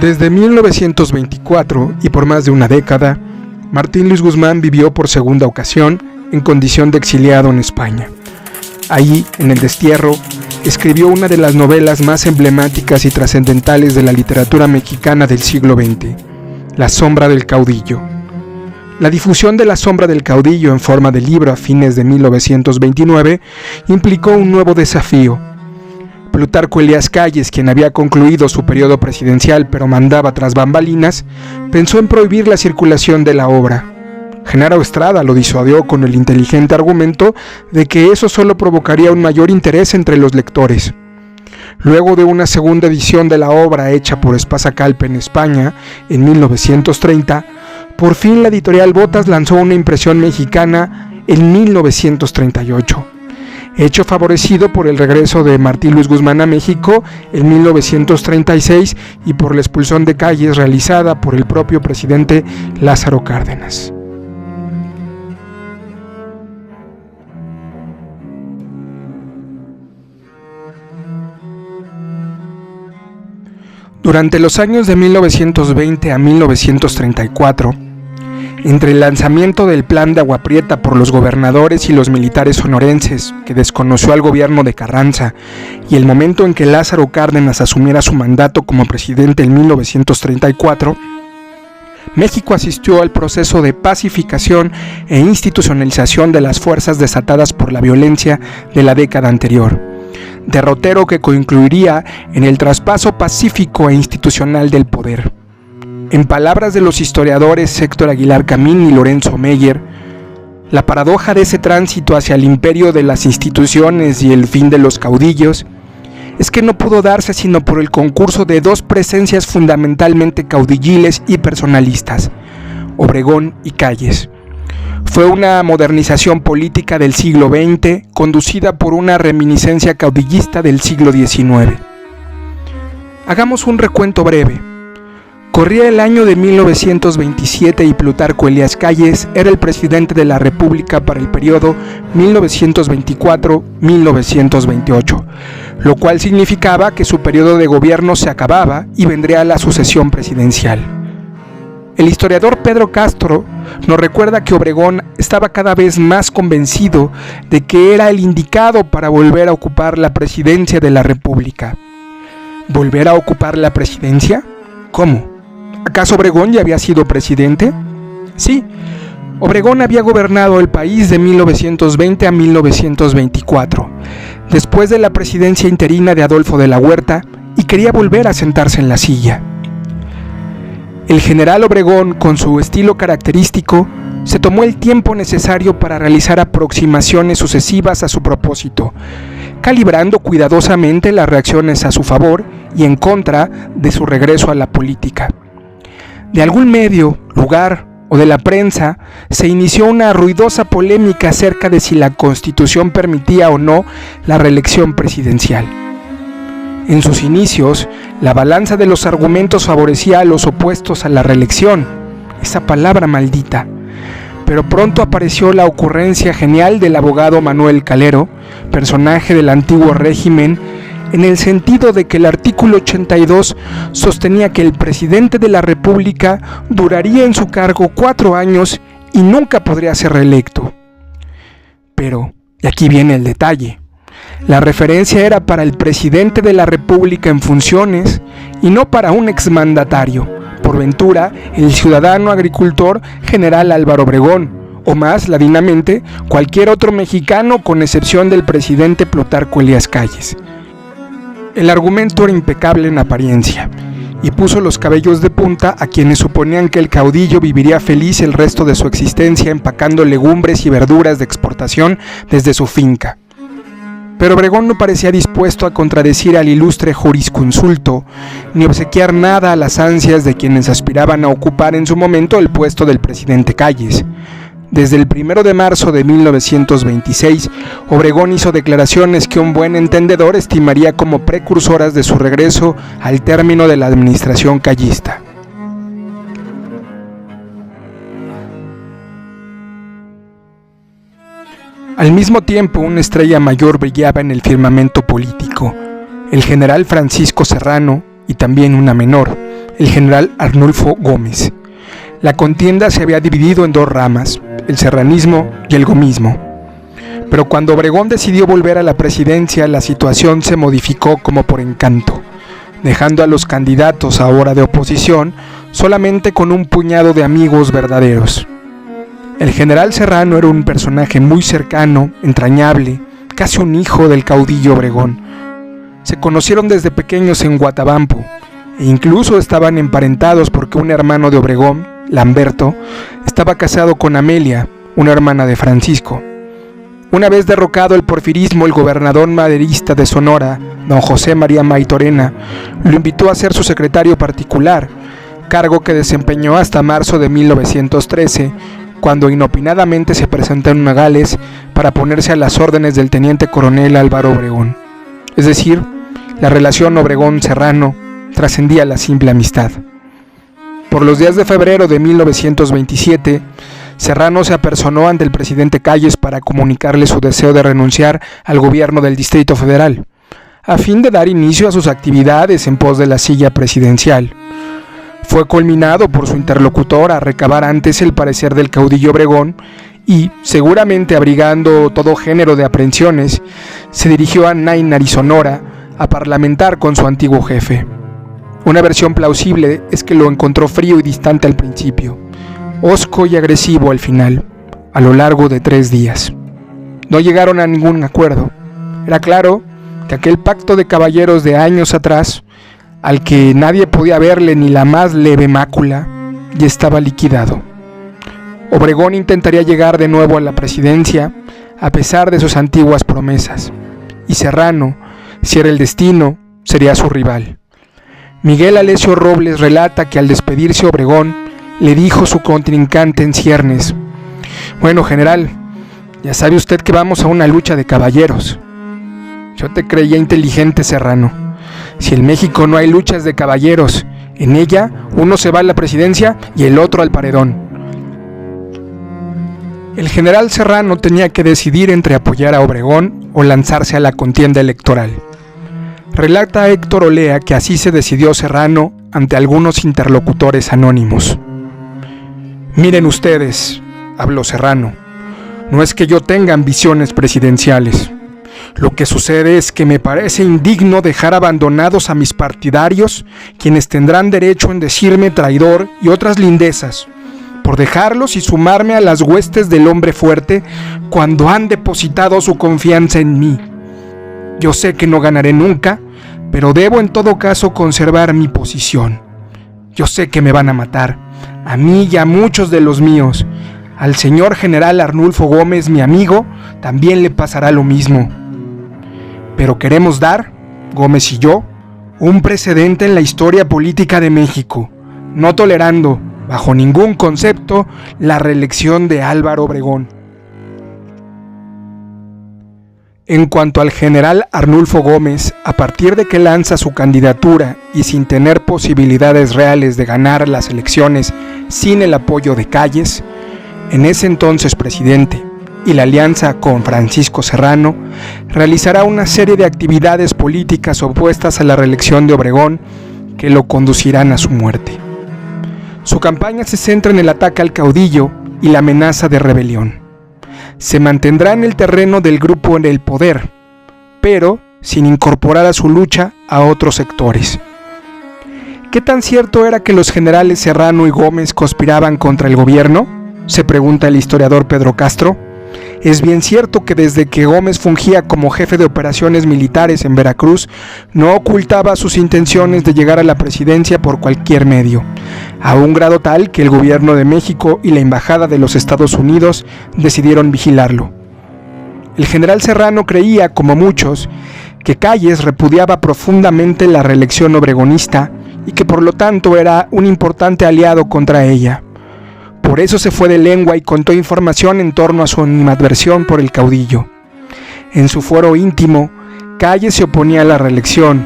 Desde 1924 y por más de una década, Martín Luis Guzmán vivió por segunda ocasión en condición de exiliado en España. Allí, en el destierro, escribió una de las novelas más emblemáticas y trascendentales de la literatura mexicana del siglo XX, La sombra del caudillo. La difusión de La sombra del caudillo en forma de libro a fines de 1929 implicó un nuevo desafío. Plutarco Elías Calles, quien había concluido su periodo presidencial pero mandaba tras bambalinas, pensó en prohibir la circulación de la obra. Genaro Estrada lo disuadió con el inteligente argumento de que eso solo provocaría un mayor interés entre los lectores. Luego de una segunda edición de la obra hecha por Espasa Calpe en España en 1930, por fin la editorial Botas lanzó una impresión mexicana en 1938. Hecho favorecido por el regreso de Martín Luis Guzmán a México en 1936 y por la expulsión de Calles realizada por el propio presidente Lázaro Cárdenas. Durante los años de 1920 a 1934, entre el lanzamiento del Plan de Agua Prieta por los gobernadores y los militares sonorenses, que desconoció al gobierno de Carranza, y el momento en que Lázaro Cárdenas asumiera su mandato como presidente en 1934, México asistió al proceso de pacificación e institucionalización de las fuerzas desatadas por la violencia de la década anterior, derrotero que concluiría en el traspaso pacífico e institucional del poder. En palabras de los historiadores Héctor Aguilar Camín y Lorenzo Meyer, la paradoja de ese tránsito hacia el imperio de las instituciones y el fin de los caudillos es que no pudo darse sino por el concurso de dos presencias fundamentalmente caudilliles y personalistas, Obregón y Calles. Fue una modernización política del siglo XX conducida por una reminiscencia caudillista del siglo XIX. Hagamos un recuento breve. Corría el año de 1927 y Plutarco Elías Calles era el presidente de la República para el periodo 1924-1928, lo cual significaba que su periodo de gobierno se acababa y vendría la sucesión presidencial. El historiador Pedro Castro nos recuerda que Obregón estaba cada vez más convencido de que era el indicado para volver a ocupar la presidencia de la República. ¿Volver a ocupar la presidencia? ¿Cómo? ¿Acaso Obregón ya había sido presidente? Sí, Obregón había gobernado el país de 1920 a 1924, después de la presidencia interina de Adolfo de la Huerta, y quería volver a sentarse en la silla. El general Obregón, con su estilo característico, se tomó el tiempo necesario para realizar aproximaciones sucesivas a su propósito, calibrando cuidadosamente las reacciones a su favor y en contra de su regreso a la política. De algún medio, lugar o de la prensa se inició una ruidosa polémica acerca de si la Constitución permitía o no la reelección presidencial. En sus inicios, la balanza de los argumentos favorecía a los opuestos a la reelección, esa palabra maldita. Pero pronto apareció la ocurrencia genial del abogado Manuel Calero, personaje del antiguo régimen, en el sentido de que el artículo 82 sostenía que el presidente de la República duraría en su cargo 4 años y nunca podría ser reelecto. Pero, y aquí viene el detalle, la referencia era para el presidente de la República en funciones y no para un exmandatario, por ventura el ciudadano agricultor general Álvaro Obregón, o más ladinamente cualquier otro mexicano con excepción del presidente Plutarco Elías Calles. El argumento era impecable en apariencia y puso los cabellos de punta a quienes suponían que el caudillo viviría feliz el resto de su existencia empacando legumbres y verduras de exportación desde su finca. Pero Obregón no parecía dispuesto a contradecir al ilustre jurisconsulto, ni obsequiar nada a las ansias de quienes aspiraban a ocupar en su momento el puesto del presidente Calles. Desde el 1 de marzo de 1926, Obregón hizo declaraciones que un buen entendedor estimaría como precursoras de su regreso al término de la administración callista. Al mismo tiempo, una estrella mayor brillaba en el firmamento político, el general Francisco Serrano, y también una menor, el general Arnulfo Gómez. La contienda se había dividido en dos ramas, el serranismo y el gomismo. Pero cuando Obregón decidió volver a la presidencia, la situación se modificó como por encanto, dejando a los candidatos ahora de oposición solamente con un puñado de amigos verdaderos. El general Serrano era un personaje muy cercano, entrañable, casi un hijo del caudillo Obregón. Se conocieron desde pequeños en Guatabampo, e incluso estaban emparentados porque un hermano de Obregón, Lamberto, estaba casado con Amelia, una hermana de Francisco. Una vez derrocado el porfirismo, el gobernador maderista de Sonora, don José María Maytorena, lo invitó a ser su secretario particular, cargo que desempeñó hasta marzo de 1913, cuando inopinadamente se presentó en Nogales para ponerse a las órdenes del teniente coronel Álvaro Obregón. Es decir, la relación Obregón-Serrano trascendía la simple amistad. Por los días de febrero de 1927, Serrano se apersonó ante el presidente Calles para comunicarle su deseo de renunciar al gobierno del Distrito Federal, a fin de dar inicio a sus actividades en pos de la silla presidencial. Fue culminado por su interlocutor a recabar antes el parecer del caudillo Obregón y, seguramente abrigando todo género de aprensiones, se dirigió a Náinari y Sonora a parlamentar con su antiguo jefe. Una versión plausible es que lo encontró frío y distante al principio, hosco y agresivo al final, a lo largo de 3 días. No llegaron a ningún acuerdo. Era claro que aquel pacto de caballeros de años atrás, al que nadie podía verle ni la más leve mácula, ya estaba liquidado. Obregón intentaría llegar de nuevo a la presidencia, a pesar de sus antiguas promesas, y Serrano, si era el destino, sería su rival. Miguel Alesio Robles relata que al despedirse Obregón, le dijo su contrincante en ciernes: «Bueno, general, ya sabe usted que vamos a una lucha de caballeros». Yo te creía inteligente, Serrano. Si en México no hay luchas de caballeros, en ella uno se va a la presidencia y el otro al paredón. El general Serrano tenía que decidir entre apoyar a Obregón o lanzarse a la contienda electoral. Relata Héctor Olea que así se decidió Serrano ante algunos interlocutores anónimos. «Miren ustedes», habló Serrano, «no es que yo tenga ambiciones presidenciales. Lo que sucede es que me parece indigno dejar abandonados a mis partidarios, quienes tendrán derecho en decirme traidor y otras lindezas, por dejarlos y sumarme a las huestes del hombre fuerte cuando han depositado su confianza en mí. Yo sé que no ganaré nunca, pero debo en todo caso conservar mi posición. Yo sé que me van a matar, a mí y a muchos de los míos. Al señor general Arnulfo Gómez, mi amigo, también le pasará lo mismo. Pero queremos dar, Gómez y yo, un precedente en la historia política de México, no tolerando, bajo ningún concepto, la reelección de Álvaro Obregón». En cuanto al general Arnulfo Gómez, a partir de que lanza su candidatura y sin tener posibilidades reales de ganar las elecciones sin el apoyo de Calles, en ese entonces presidente, y la alianza con Francisco Serrano, realizará una serie de actividades políticas opuestas a la reelección de Obregón que lo conducirán a su muerte. Su campaña se centra en el ataque al caudillo y la amenaza de rebelión. Se mantendrá en el terreno del grupo en el poder, pero sin incorporar a su lucha a otros sectores. ¿Qué tan cierto era que los generales Serrano y Gómez conspiraban contra el gobierno?, se pregunta el historiador Pedro Castro. Es bien cierto que desde que Gómez fungía como jefe de operaciones militares en Veracruz, no ocultaba sus intenciones de llegar a la presidencia por cualquier medio, a un grado tal que el gobierno de México y la embajada de los Estados Unidos decidieron vigilarlo. El general Serrano creía, como muchos, que Calles repudiaba profundamente la reelección obregonista y que por lo tanto era un importante aliado contra ella. Por eso se fue de lengua y contó información en torno a su animadversión por el caudillo. En su fuero íntimo, Calles se oponía a la reelección,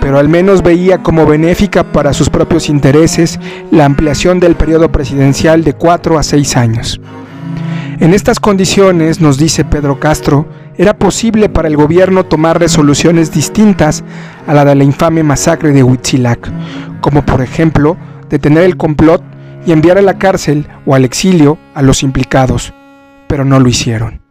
pero al menos veía como benéfica para sus propios intereses la ampliación del periodo presidencial de 4 a 6 años. En estas condiciones, nos dice Pedro Castro, era posible para el gobierno tomar resoluciones distintas a la de la infame masacre de Huitzilac, como por ejemplo detener el complot y enviar a la cárcel o al exilio a los implicados, pero no lo hicieron.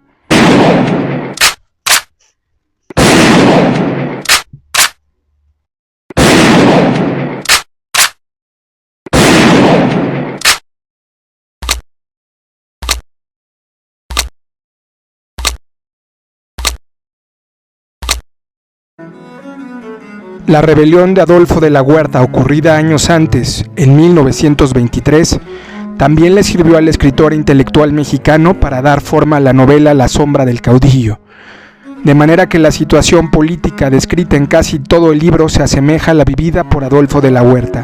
La rebelión de Adolfo de la Huerta, ocurrida años antes, en 1923, también le sirvió al escritor intelectual mexicano para dar forma a la novela La sombra del caudillo, de manera que la situación política descrita en casi todo el libro se asemeja a la vivida por Adolfo de la Huerta,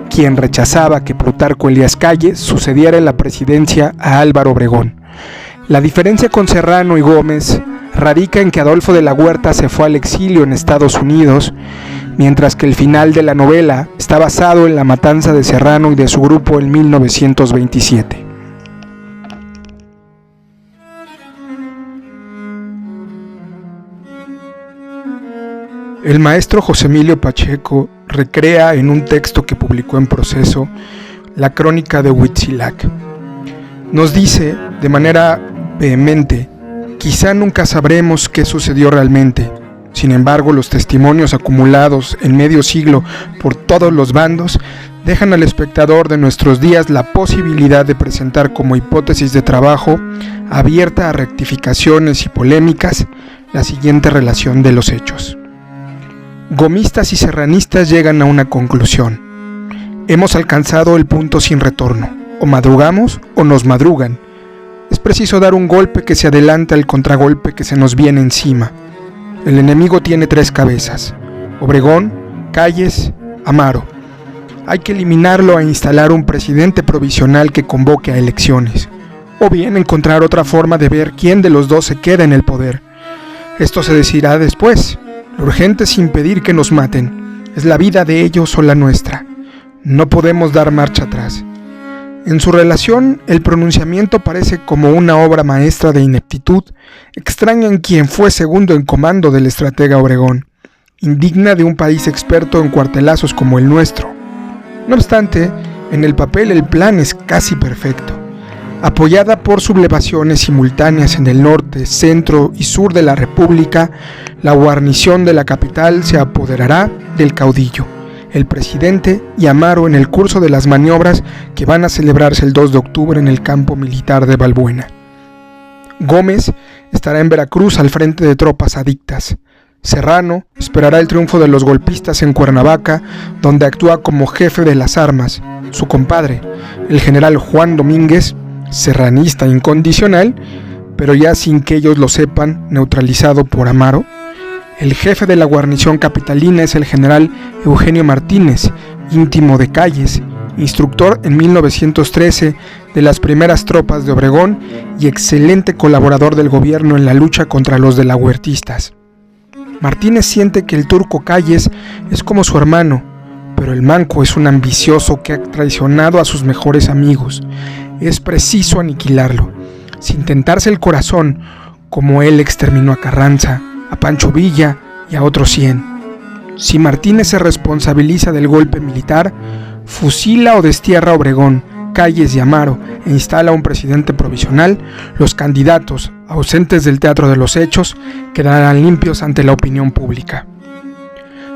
quien rechazaba que Plutarco Elías Calles sucediera en la presidencia a Álvaro Obregón. La diferencia con Serrano y Gómez radica en que Adolfo de la Huerta se fue al exilio en Estados Unidos, mientras que el final de la novela está basado en la matanza de Serrano y de su grupo en 1927. El maestro José Emilio Pacheco recrea en un texto que publicó en Proceso la crónica de Huitzilac. Nos dice de manera vehemente: quizá nunca sabremos qué sucedió realmente. Sin embargo, los testimonios acumulados en medio siglo por todos los bandos dejan al espectador de nuestros días la posibilidad de presentar como hipótesis de trabajo, abierta a rectificaciones y polémicas, la siguiente relación de los hechos. Gomistas y serranistas llegan a una conclusión. Hemos alcanzado el punto sin retorno. O madrugamos o nos madrugan. Es preciso dar un golpe que se adelanta al contragolpe que se nos viene encima. El enemigo tiene 3 cabezas: Obregón, Calles, Amaro. Hay que eliminarlo e instalar un presidente provisional que convoque a elecciones, o bien encontrar otra forma de ver quién de los dos se queda en el poder. Esto se decidirá después. Lo urgente es impedir que nos maten. Es la vida de ellos o la nuestra. No podemos dar marcha atrás. En su relación, el pronunciamiento parece como una obra maestra de ineptitud, extraña en quien fue segundo en comando del estratega Obregón, indigna de un país experto en cuartelazos como el nuestro. No obstante, en el papel el plan es casi perfecto. Apoyada por sublevaciones simultáneas en el norte, centro y sur de la República, la guarnición de la capital se apoderará del caudillo, el presidente y Amaro en el curso de las maniobras que van a celebrarse el 2 de octubre en el campo militar de Balbuena. Gómez estará en Veracruz al frente de tropas adictas. Serrano esperará el triunfo de los golpistas en Cuernavaca, donde actúa como jefe de las armas. Su compadre, el general Juan Domínguez, serranista incondicional, pero ya sin que ellos lo sepan, neutralizado por Amaro. El jefe de la guarnición capitalina es el general Eugenio Martínez, íntimo de Calles, instructor en 1913 de las primeras tropas de Obregón y excelente colaborador del gobierno en la lucha contra los de la huertistas. Martínez siente que el turco Calles es como su hermano, pero el manco es un ambicioso que ha traicionado a sus mejores amigos. Es preciso aniquilarlo, sin tentarse el corazón, como él exterminó a Carranza, a Pancho Villa y a otros 100. Si Martínez se responsabiliza del golpe militar, fusila o destierra a Obregón, Calles y Amaro e instala un presidente provisional, los candidatos, ausentes del teatro de los hechos, quedarán limpios ante la opinión pública.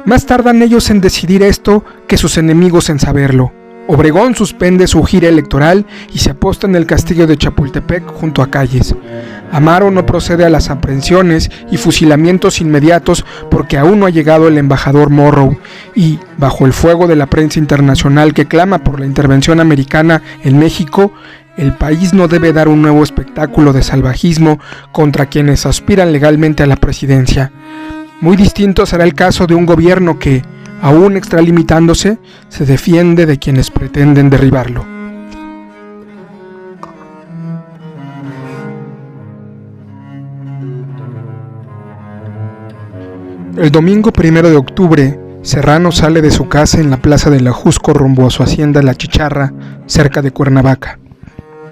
Más tardan ellos en decidir esto que sus enemigos en saberlo. Obregón suspende su gira electoral y se aposta en el castillo de Chapultepec junto a Calles. Amaro no procede a las aprehensiones y fusilamientos inmediatos porque aún no ha llegado el embajador Morrow y, bajo el fuego de la prensa internacional que clama por la intervención americana en México, el país no debe dar un nuevo espectáculo de salvajismo contra quienes aspiran legalmente a la presidencia. Muy distinto será el caso de un gobierno que, aún extralimitándose, se defiende de quienes pretenden derribarlo. El domingo 1 de octubre, Serrano sale de su casa en la plaza del Ajusco rumbo a su hacienda La Chicharra, cerca de Cuernavaca.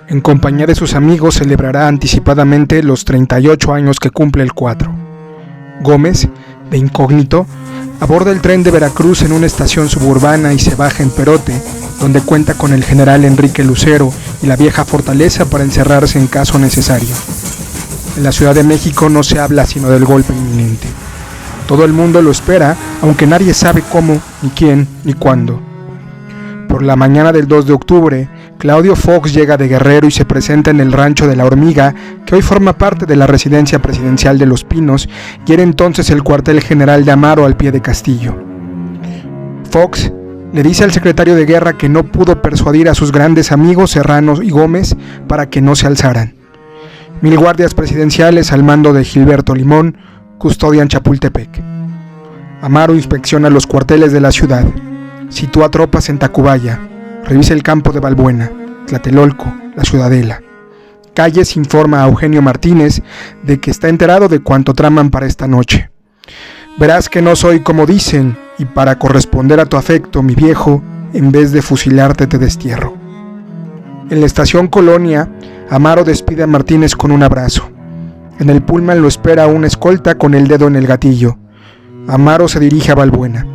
En compañía de sus amigos celebrará anticipadamente los 38 años que cumple el 4. Gómez, de incógnito, aborda el tren de Veracruz en una estación suburbana y se baja en Perote, donde cuenta con el general Enrique Lucero y la vieja fortaleza para encerrarse en caso necesario. En la Ciudad de México no se habla sino del golpe inminente. Todo el mundo lo espera, aunque nadie sabe cómo, ni quién, ni cuándo. Por la mañana del 2 de octubre, Claudio Fox llega de Guerrero y se presenta en el rancho de La Hormiga, que hoy forma parte de la residencia presidencial de Los Pinos y era entonces el cuartel general de Amaro al pie de Castillo. Fox le dice al secretario de Guerra que no pudo persuadir a sus grandes amigos Serrano y Gómez para que no se alzaran. 1000 guardias presidenciales al mando de Gilberto Limón custodian Chapultepec. Amaro inspecciona los cuarteles de la ciudad, sitúa tropas en Tacubaya, revisa el campo de Balbuena, Tlatelolco, la Ciudadela. Calles informa a Eugenio Martínez de que está enterado de cuánto traman para esta noche. Verás que no soy como dicen, y para corresponder a tu afecto, mi viejo, en vez de fusilarte te destierro. En la estación Colonia, Amaro despide a Martínez con un abrazo. En el pullman lo espera una escolta con el dedo en el gatillo. Amaro se dirige a Balbuena.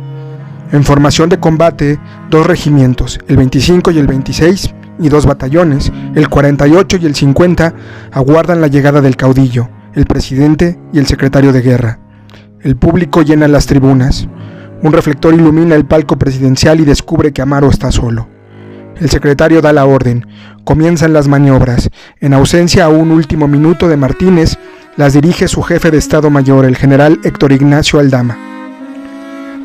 En formación de combate, 2 regimientos, el 25 y el 26, y 2 batallones, el 48 y el 50, aguardan la llegada del caudillo, el presidente y el secretario de Guerra. El público llena las tribunas. Un reflector ilumina el palco presidencial y descubre que Amaro está solo. El secretario da la orden. Comienzan las maniobras. En ausencia a un último minuto de Martínez, las dirige su jefe de Estado Mayor, el general Héctor Ignacio Aldama.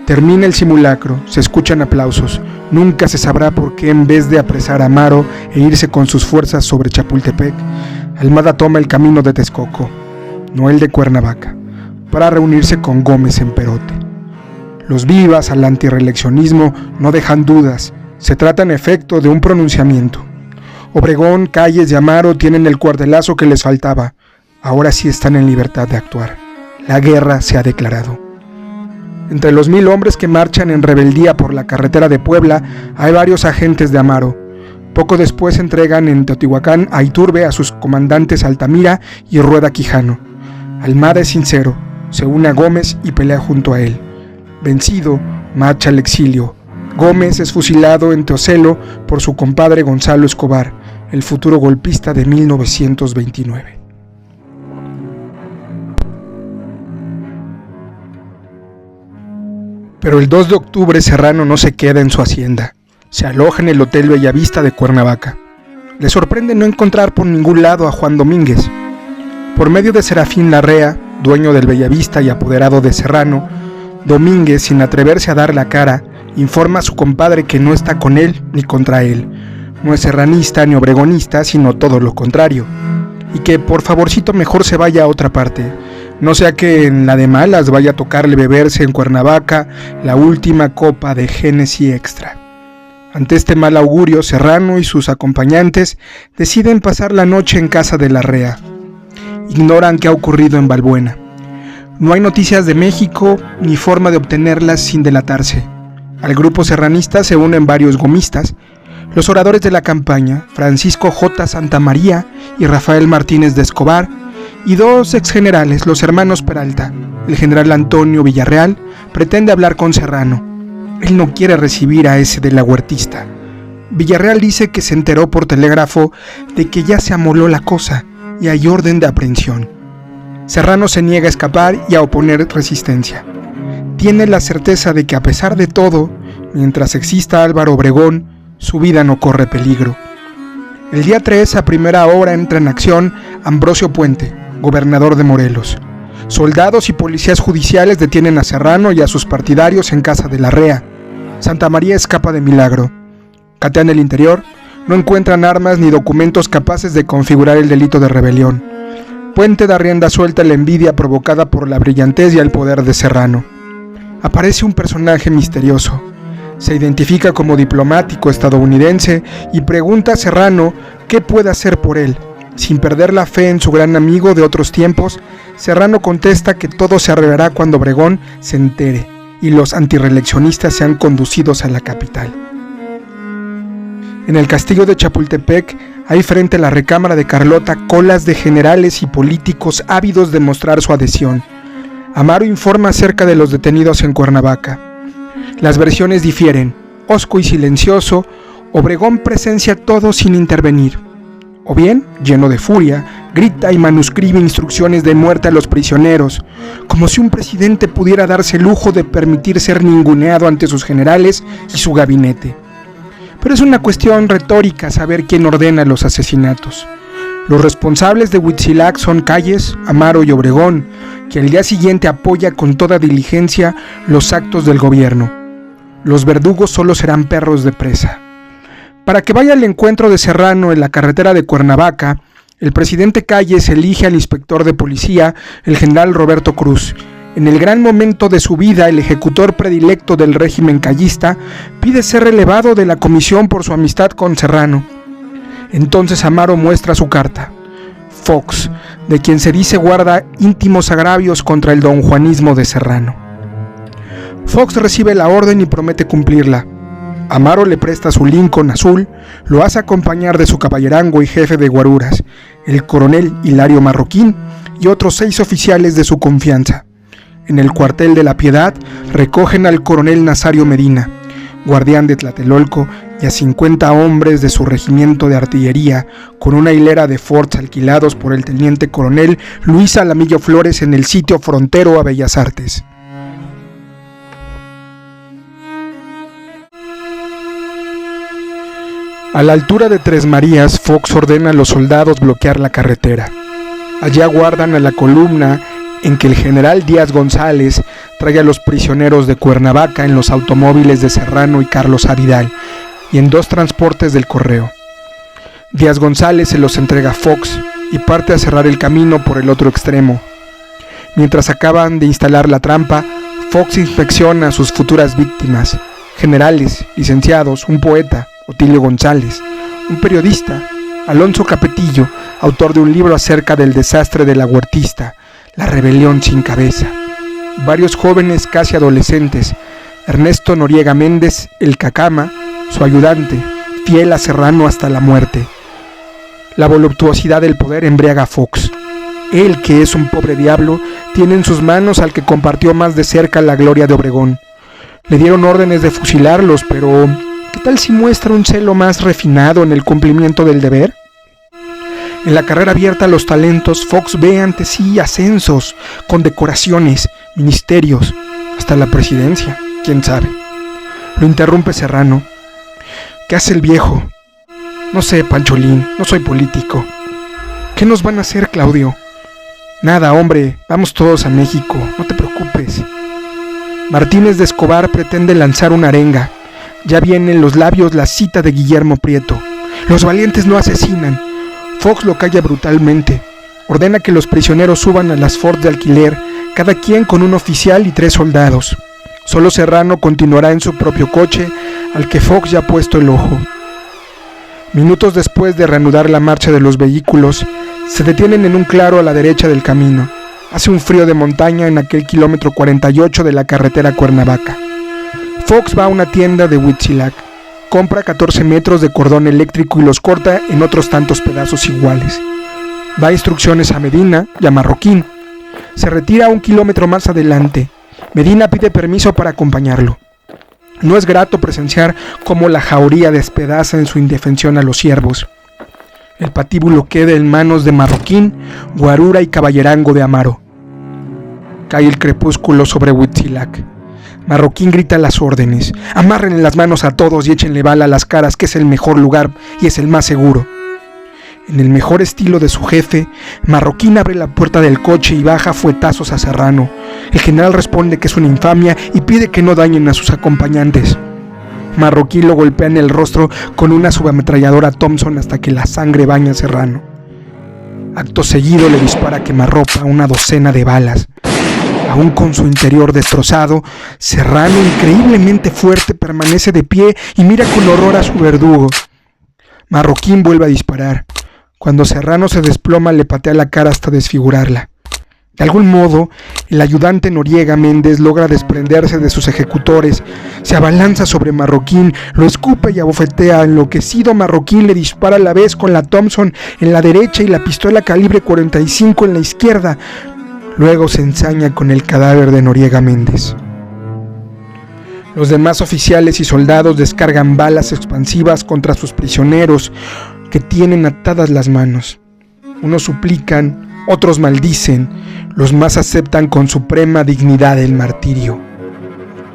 Termina el simulacro, se escuchan aplausos. Nunca se sabrá por qué, en vez de apresar a Amaro e irse con sus fuerzas sobre Chapultepec, Almada toma el camino de Texcoco, no el de Cuernavaca, para reunirse con Gómez en Perote. Los vivas al antirreeleccionismo no dejan dudas, se trata en efecto de un pronunciamiento. Obregón, Calles y Amaro tienen el cuartelazo que les faltaba, ahora sí están en libertad de actuar. La guerra se ha declarado. Entre los 1000 hombres que marchan en rebeldía por la carretera de Puebla, hay varios agentes de Amaro. Poco después entregan en Teotihuacán a Iturbe a sus comandantes Altamira y Rueda Quijano. Almada es sincero, se une a Gómez y pelea junto a él. Vencido, marcha al exilio. Gómez es fusilado en Teocelo por su compadre Gonzalo Escobar, el futuro golpista de 1929. Pero el 2 de octubre Serrano no se queda en su hacienda. Se aloja en el Hotel Bellavista de Cuernavaca. Le sorprende no encontrar por ningún lado a Juan Domínguez. Por medio de Serafín Larrea, dueño del Bellavista y apoderado de Serrano, Domínguez, sin atreverse a dar la cara, informa a su compadre que no está con él ni contra él. No es serranista ni obregonista, sino todo lo contrario. Y que por favorcito mejor se vaya a otra parte. No sea que en la de malas vaya a tocarle beberse en Cuernavaca la última copa de Génesis Extra. Ante este mal augurio, Serrano y sus acompañantes deciden pasar la noche en casa de Larrea. Ignoran qué ha ocurrido en Balbuena. No hay noticias de México ni forma de obtenerlas sin delatarse. Al grupo serranista se unen varios gomistas, los oradores de la campaña, Francisco J. Santamaría y Rafael Martínez de Escobar, y 2 exgenerales, los hermanos Peralta. El general Antonio Villarreal pretende hablar con Serrano. Él no quiere recibir a ese de la Huertista. Villarreal dice que se enteró por telégrafo de que ya se amoló la cosa y hay orden de aprehensión. Serrano se niega a escapar y a oponer resistencia. Tiene la certeza de que a pesar de todo, mientras exista Álvaro Obregón, su vida no corre peligro. El día 3, a primera hora, entra en acción Ambrosio Puente, gobernador de Morelos. Soldados y policías judiciales detienen a Serrano y a sus partidarios en casa de Larrea. Santamaría escapa de milagro. Catean el interior, no encuentran armas ni documentos capaces de configurar el delito de rebelión. Puente da rienda suelta a la envidia provocada por la brillantez y el poder de Serrano. Aparece un personaje misterioso. Se identifica como diplomático estadounidense y pregunta a Serrano qué puede hacer por él. Sin perder la fe en su gran amigo de otros tiempos, Serrano contesta que todo se arreglará cuando Obregón se entere y los antirreeleccionistas sean conducidos a la capital. En el castillo de Chapultepec, Hay frente a la recámara de Carlota colas de generales y políticos ávidos de mostrar su adhesión. Amaro informa acerca de los detenidos en Cuernavaca. Las versiones difieren. Hosco y silencioso, Obregón presencia todo sin intervenir. O bien, lleno de furia, grita y manuscribe instrucciones de muerte a los prisioneros, como si un presidente pudiera darse el lujo de permitir ser ninguneado ante sus generales y su gabinete. Pero es una cuestión retórica saber quién ordena los asesinatos. Los responsables de Huitzilac son Calles, Amaro y Obregón, que al día siguiente apoya con toda diligencia los actos del gobierno. Los verdugos solo serán perros de presa. Para que vaya al encuentro de Serrano en la carretera de Cuernavaca, el presidente Calles elige al inspector de policía, el general Roberto Cruz. En el gran momento de su vida, el ejecutor predilecto del régimen callista pide ser relevado de la comisión por su amistad con Serrano. Entonces Amaro muestra su carta. Fox, de quien se dice guarda íntimos agravios contra el donjuanismo de Serrano. Fox recibe la orden y promete cumplirla. Amaro le presta su Lincoln azul, lo hace acompañar de su caballerango y jefe de guaruras, el coronel Hilario Marroquín, y otros 6 oficiales de su confianza. En el cuartel de la Piedad recogen al coronel Nazario Medina, guardián de Tlatelolco, y a 50 hombres de su regimiento de artillería, con una hilera de Fords alquilados por el teniente coronel Luis Alamillo Flores en el sitio frontero a Bellas Artes. A la altura de Tres Marías, Fox ordena a los soldados bloquear la carretera. Allá guardan a la columna en que el general Díaz González trae a los prisioneros de Cuernavaca en los automóviles de Serrano y Carlos Avidal y en 2 transportes del correo. Díaz González se los entrega a Fox y parte a cerrar el camino por el otro extremo. Mientras acaban de instalar la trampa, Fox inspecciona a sus futuras víctimas, generales, licenciados, un poeta, Otilio González, un periodista, Alonso Capetillo, autor de un libro acerca del desastre de la Huertista, La rebelión sin cabeza, varios jóvenes casi adolescentes, Ernesto Noriega Méndez, el Cacama, su ayudante, fiel a Serrano hasta la muerte. La voluptuosidad del poder embriaga a Fox. Él, que es un pobre diablo, tiene en sus manos al que compartió más de cerca la gloria de Obregón. Le dieron órdenes de fusilarlos, pero ¿qué tal si muestra un celo más refinado en el cumplimiento del deber? En la carrera abierta a los talentos, Fox ve ante sí ascensos, condecoraciones, ministerios, hasta la presidencia, quién sabe. Lo interrumpe Serrano. ¿Qué hace el viejo? No sé, Pancholín, no soy político. ¿Qué nos van a hacer, Claudio? Nada, hombre, vamos todos a México, no te preocupes. Martínez de Escobar pretende lanzar una arenga. Ya viene en los labios la cita de Guillermo Prieto. Los valientes no asesinan. Fox lo calla brutalmente. Ordena que los prisioneros suban a las Fords de alquiler, cada quien con un oficial y 3 soldados. Solo Serrano continuará en su propio coche, al que Fox ya ha puesto el ojo. Minutos después de reanudar la marcha de los vehículos, se detienen en un claro a la derecha del camino. Hace un frío de montaña en aquel kilómetro 48 de la carretera Cuernavaca. Fox va a una tienda de Huitzilac, compra 14 metros de cordón eléctrico y los corta en otros tantos pedazos iguales. Da instrucciones a Medina y a Marroquín. Se retira 1 kilómetro más adelante. Medina pide permiso para acompañarlo. No es grato presenciar cómo la jauría despedaza en su indefensión a los siervos. El patíbulo queda en manos de Marroquín, guarura y caballerango de Amaro. Cae el crepúsculo sobre Huitzilac. Marroquín grita las órdenes. Amárrenle las manos a todos y échenle bala a las caras, que es el mejor lugar y es el más seguro. En el mejor estilo de su jefe, Marroquín abre la puerta del coche y baja a fuetazos a Serrano. El general responde que es una infamia y pide que no dañen a sus acompañantes. Marroquín lo golpea en el rostro con una subametralladora Thompson hasta que la sangre baña a Serrano. Acto seguido le dispara a quemarropa 12 de balas. Aún con su interior destrozado, Serrano, increíblemente fuerte, permanece de pie y mira con horror a su verdugo. Marroquín vuelve a disparar. Cuando Serrano se desploma, le patea la cara hasta desfigurarla. De algún modo, el ayudante Noriega Méndez logra desprenderse de sus ejecutores, se abalanza sobre Marroquín, lo escupe y abofetea. Enloquecido, Marroquín le dispara a la vez con la Thompson en la derecha y la pistola calibre 45 en la izquierda. Luego se ensaña con el cadáver de Noriega Méndez. Los demás oficiales y soldados descargan balas expansivas contra sus prisioneros, que tienen atadas las manos. Unos suplican, otros maldicen, los más aceptan con suprema dignidad el martirio.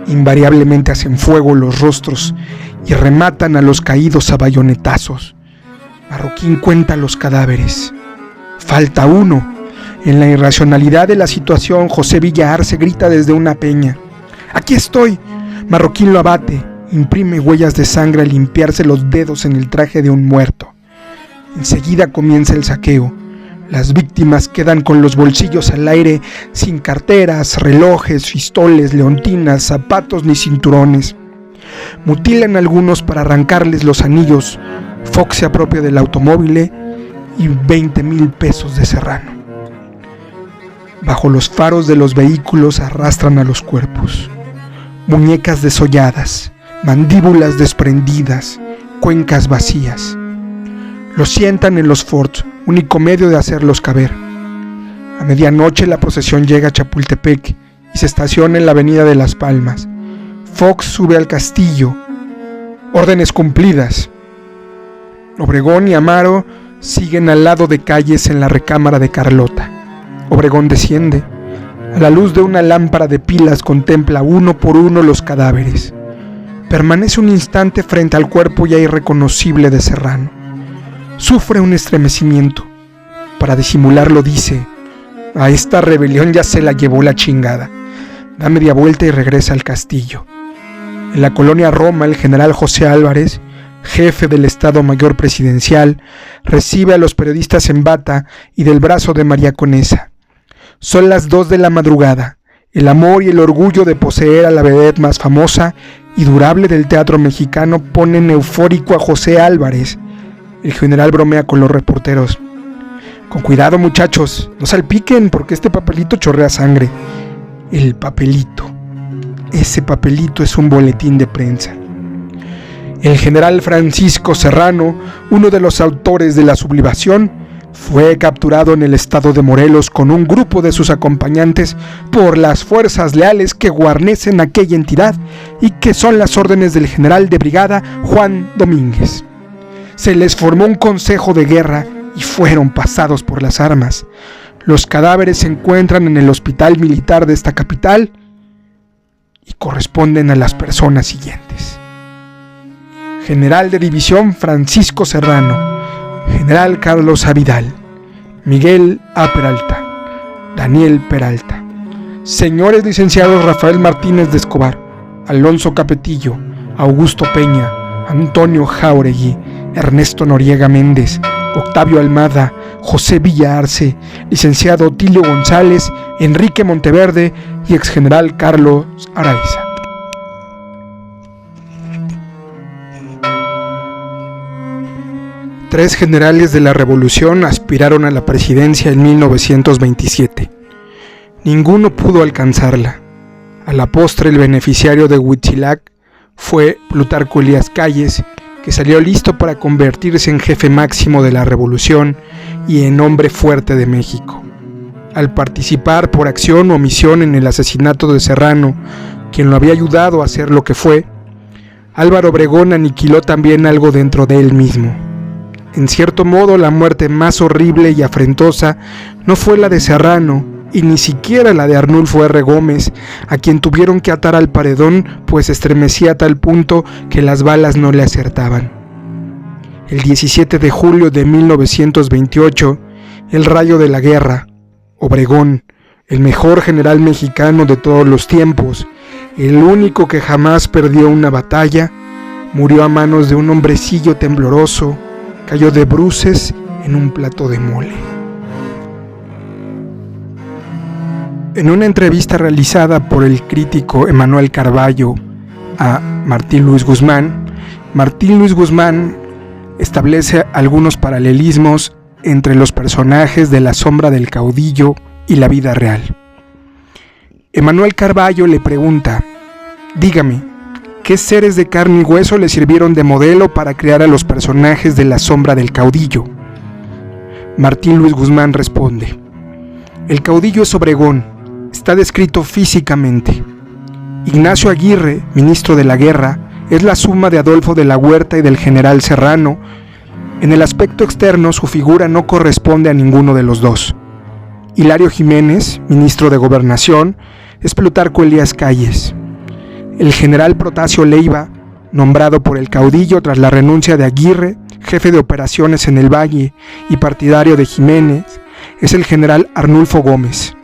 Invariablemente hacen fuego los rostros y rematan a los caídos a bayonetazos. Marroquín cuenta los cadáveres. Falta uno. En la irracionalidad de la situación, José Villa Arce grita desde una peña: ¡Aquí estoy! Marroquín lo abate, imprime huellas de sangre al limpiarse los dedos en el traje de un muerto. Enseguida comienza el saqueo. Las víctimas quedan con los bolsillos al aire, sin carteras, relojes, pistoles, leontinas, zapatos ni cinturones. Mutilan a algunos para arrancarles los anillos. Fox se apropia del automóvil y 20,000 pesos de Serrano. Bajo los faros de los vehículos arrastran a los cuerpos. Muñecas desolladas, mandíbulas desprendidas, cuencas vacías. Los sientan en los forts, único medio de hacerlos caber. A medianoche la procesión llega a Chapultepec y se estaciona en la avenida de Las Palmas. Fox sube al castillo. Órdenes cumplidas. Obregón y Amaro siguen al lado de Calles en la recámara de Carlota. Obregón desciende. A la luz de una lámpara de pilas contempla uno por uno los cadáveres. Permanece un instante frente al cuerpo ya irreconocible de Serrano. Sufre un estremecimiento. Para disimularlo dice: a esta rebelión ya se la llevó la chingada. Da media vuelta y regresa al castillo. En la colonia Roma, el general José Álvarez, jefe del Estado Mayor Presidencial, recibe a los periodistas en bata y del brazo de María Conesa. Son las 2 de la madrugada. El amor y el orgullo de poseer a la vedette más famosa y durable del teatro mexicano ponen eufórico a José Álvarez. El general bromea con los reporteros: con cuidado, muchachos, no salpiquen porque este papelito chorrea sangre. El papelito. Ese papelito es un boletín de prensa. El general Francisco Serrano, uno de los autores de la sublevación, fue capturado en el estado de Morelos con un grupo de sus acompañantes por las fuerzas leales que guarnecen aquella entidad y que son las órdenes del general de brigada Juan Domínguez. Se les formó un consejo de guerra y fueron pasados por las armas. Los cadáveres se encuentran en el hospital militar de esta capital y corresponden a las personas siguientes: General de División Francisco Serrano, General Carlos A. Vidal, Miguel A. Peralta, Daniel Peralta, señores licenciados Rafael Martínez de Escobar, Alonso Capetillo, Augusto Peña, Antonio Jáuregui, Ernesto Noriega Méndez, Octavio Almada, José Villa Arce, licenciado Otilio González, Enrique Monteverde y exgeneral Carlos Araiza. Tres generales de la Revolución aspiraron a la presidencia en 1927. Ninguno pudo alcanzarla. A la postre, el beneficiario de Huitzilac fue Plutarco Elías Calles, que salió listo para convertirse en jefe máximo de la Revolución y en hombre fuerte de México. Al participar por acción o omisión en el asesinato de Serrano, quien lo había ayudado a ser lo que fue, Álvaro Obregón aniquiló también algo dentro de él mismo. En cierto modo, la muerte más horrible y afrentosa no fue la de Serrano, y ni siquiera la de Arnulfo R. Gómez, a quien tuvieron que atar al paredón, pues estremecía a tal punto que las balas no le acertaban. El 17 de julio de 1928, el rayo de la guerra, Obregón, el mejor general mexicano de todos los tiempos, el único que jamás perdió una batalla, murió a manos de un hombrecillo tembloroso, cayó de bruces en un plato de mole. En una entrevista realizada por el crítico Emanuel Carballo a Martín Luis Guzmán establece algunos paralelismos entre los personajes de La sombra del caudillo y la vida real. Emanuel Carballo le pregunta: dígame, ¿qué seres de carne y hueso le sirvieron de modelo para crear a los personajes de La sombra del caudillo? Martín Luis Guzmán responde: el caudillo es Obregón, está descrito físicamente. Ignacio Aguirre, ministro de la guerra, es la suma de Adolfo de la Huerta y del general Serrano. En el aspecto externo, su figura no corresponde a ninguno de los dos. Hilario Jiménez, ministro de Gobernación, es Plutarco Elías Calles. El general Protasio Leiva, nombrado por el caudillo tras la renuncia de Aguirre, jefe de operaciones en el Valle y partidario de Jiménez, es el general Arnulfo Gómez.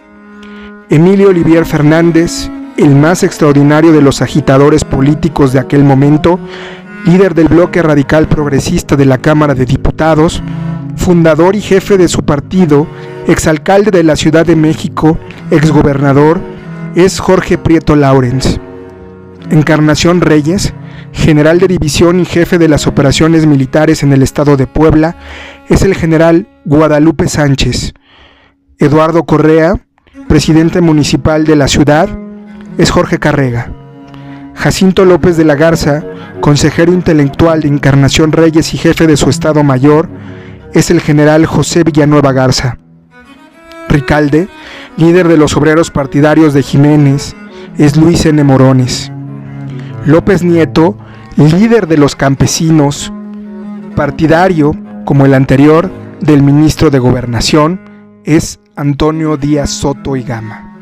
Emilio Olivier Fernández, el más extraordinario de los agitadores políticos de aquel momento, líder del bloque radical progresista de la Cámara de Diputados, fundador y jefe de su partido, exalcalde de la Ciudad de México, exgobernador, es Jorge Prieto Lawrence. Encarnación Reyes, general de división y jefe de las operaciones militares en el estado de Puebla, es el general Guadalupe Sánchez. Eduardo Correa, presidente municipal de la ciudad, es Jorge Carrega. Jacinto López de la Garza, consejero intelectual de Encarnación Reyes y jefe de su estado mayor, es el general José Villanueva Garza. Ricalde, líder de los obreros partidarios de Jiménez, es Luis N. Morones. López Nieto, líder de los campesinos, partidario, como el anterior, del ministro de Gobernación, es Antonio Díaz Soto y Gama.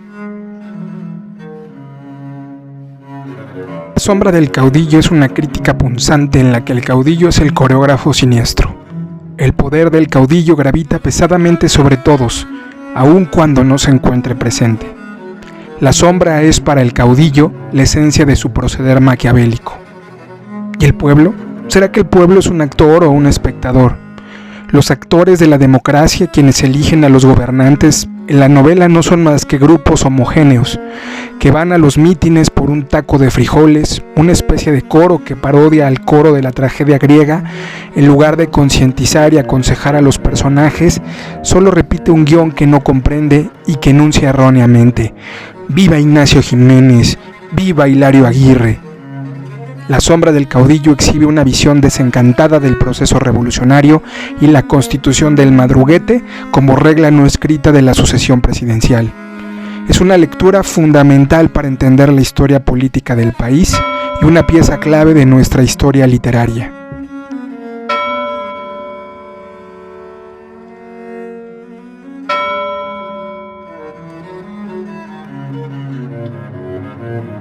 La sombra del caudillo es una crítica punzante en la que el caudillo es el coreógrafo siniestro. El poder del caudillo gravita pesadamente sobre todos, aun cuando no se encuentre presente. La sombra es para el caudillo la esencia de su proceder maquiavélico. ¿Y el pueblo? ¿Será que el pueblo es un actor o un espectador? Los actores de la democracia, quienes eligen a los gobernantes, en la novela no son más que grupos homogéneos, que van a los mítines por un taco de frijoles, una especie de coro que parodia al coro de la tragedia griega. En lugar de concientizar y aconsejar a los personajes, solo repite un guión que no comprende y que enuncia erróneamente: ¡viva Ignacio Jiménez! ¡Viva Hilario Aguirre! La sombra del caudillo exhibe una visión desencantada del proceso revolucionario y la constitución del madruguete como regla no escrita de la sucesión presidencial. Es una lectura fundamental para entender la historia política del país y una pieza clave de nuestra historia literaria.